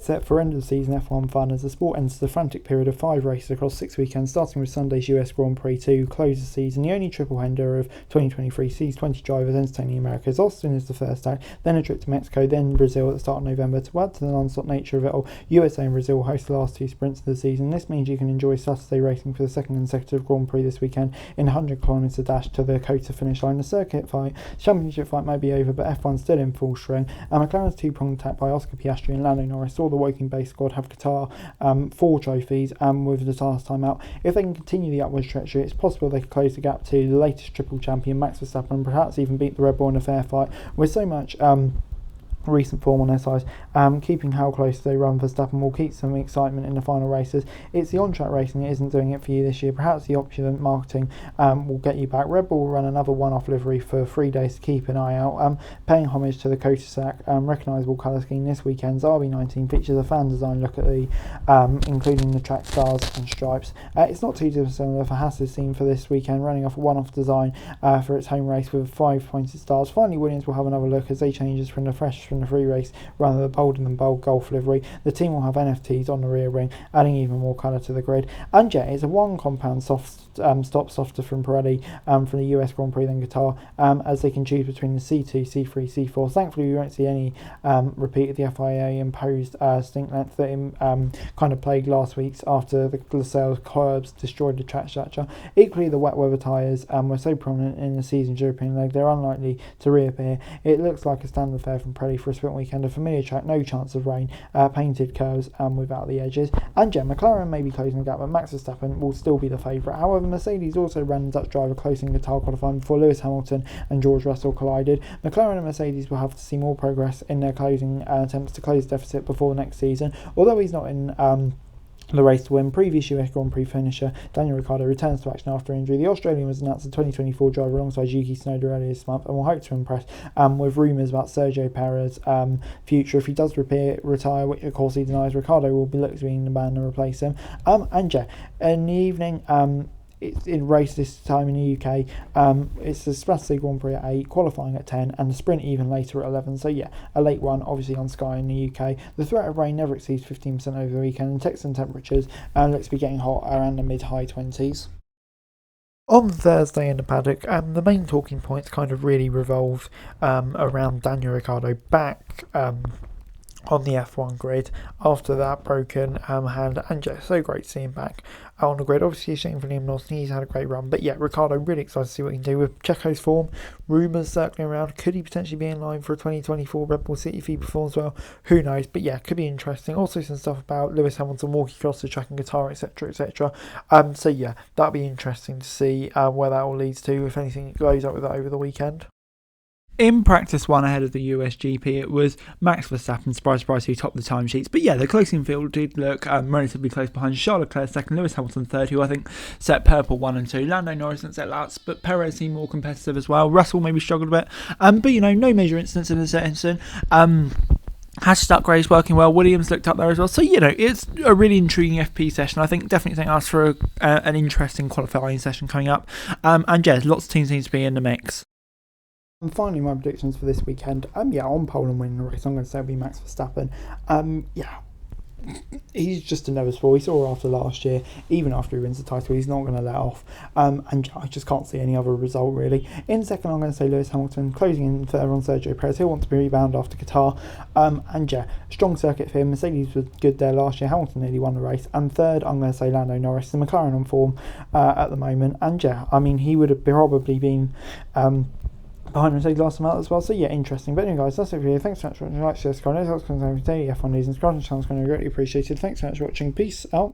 set for end of the season F1 fun as the sport enters the frantic period of 5 races across 6 weekends, starting with Sunday's US Grand Prix to close the season. The only triple-hander of 2023 sees 20 drivers entertaining Americas. Austin is the first act, then a trip to Mexico, then Brazil at the start of November. To add to the non-stop nature of it all, USA and Brazil host the last 2 sprints of the season. This means you can enjoy Saturday racing for the second consecutive Grand Prix this weekend in a 100km dash to the COTA finish line. The championship fight may be over, but F1's still in full swing. McLaren's two-pronged attack by Oscar Piastri and Lando Norris saw the Woking-based squad have Qatar 4 trophies with the last time out. If they can continue the upwards trajectory, it's possible they could close the gap to the latest triple champion Max Verstappen and perhaps even beat the Red Bull in a fair fight. With so much recent form on their side, keeping how close they run Verstappen will keep some excitement in the final races. It's the on-track racing that isn't doing it for you this year. Perhaps the opulent marketing will get you back. Red Bull will run another one-off livery for 3 days to keep an eye out, paying homage to the COTA recognisable colour scheme. This weekend's RB19 features a fan design look at the including the track stars and stripes. It's not too dissimilar for Haas's theme for this weekend, running off a one-off design for its home race with 5 pointed stars. Finally, Williams will have another look as they changes from the free race run of the bold and bold Golf livery. The team will have NFTs on the rear wing, adding even more colour to the grid. And yeah, it's a one compound stop softer from Pirelli from the US Grand Prix than Qatar, as they can choose between the C2, C3, C4. Thankfully, we won't see any repeat of the FIA imposed stint length that kind of plagued last week's after the Lascelles curbs destroyed the track structure. Equally, the wet weather tyres were so prominent in the season's European leg, they're unlikely to reappear. It looks like a standard fare from Pirelli for a sprint weekend, a familiar track, no chance of rain, painted curves without the edges. And yeah, McLaren may be closing the gap, but Max Verstappen will still be the favourite. However, Mercedes also ran Dutch driver close in Qatar qualifying before Lewis Hamilton and George Russell collided. McLaren and Mercedes will have to see more progress in their closing attempts to close the deficit before next season. Although he's not in the race to win, previous US Grand Prix finisher Daniel Ricciardo returns to action after injury. The Australian was announced a 2024 driver alongside Yuki Tsunoda earlier this month and will hope to impress with rumours about Sergio Perez's future. If he does retire, which of course he denies, Ricciardo will be looked to be in the band to replace him. And yeah, in the evening, it's in race this time in the UK. It's the Saturday Grand Prix at 8, qualifying at 10, and the sprint even later at 11. So yeah, a late one, obviously on Sky in the UK. The threat of rain never exceeds 15% over the weekend, and Texan temperatures looks to be getting hot around the mid-high 20s. On Thursday in the paddock, the main talking points kind of really revolved around Daniel Ricciardo back on the F1 grid after that broken hand, and yeah, so great to see him back on the grid. Obviously a shame for Liam Lawson, he's had a great run, but yeah, Ricciardo really excited to see what he can do with Checo's form. Rumours circling around, could he potentially be in line for a 2024 Red Bull City if he performs well? Who knows, but yeah, could be interesting. Also some stuff about Lewis Hamilton walking across the track in Qatar, etc, etc. So yeah, that'll be interesting to see where that all leads to, if anything goes up with that over the weekend. In practice one ahead of the Usgp, it was Max Verstappen, surprise, who topped the timesheets. But yeah, the closing field did look relatively close behind. Charles Leclerc second, Lewis Hamilton third, who I think set purple 1 and 2. Lando Norris didn't set laps, but Perez seemed more competitive as well. Russell maybe struggled a bit. But you know, no major incidents in the session. Hashtag Gray's working well. Williams looked up there as well. So, you know, it's a really intriguing FP session. I think definitely us for an interesting qualifying session coming up. And yeah, lots of teams need to be in the mix. And finally, my predictions for this weekend. On pole and winning the race, I'm going to say it'll be Max Verstappen. He's just another sport. We saw after last year, even after he wins the title, he's not going to let off. And I just can't see any other result really. In second, I'm going to say Lewis Hamilton, closing in third on Sergio Perez. He'll want to be rebound after Qatar. Strong circuit for him. Mercedes was good there last year. Hamilton nearly won the race. And third, I'm going to say Lando Norris. The McLaren on form at the moment. And he would have probably been behind Mercedes last time out as well. So yeah, interesting. But anyway guys, that's it for you. Thanks so much for watching. Like, share, subscribe, daily F1 news and subscribe to the channel is going to be greatly appreciated. Thanks so much for watching. Peace out.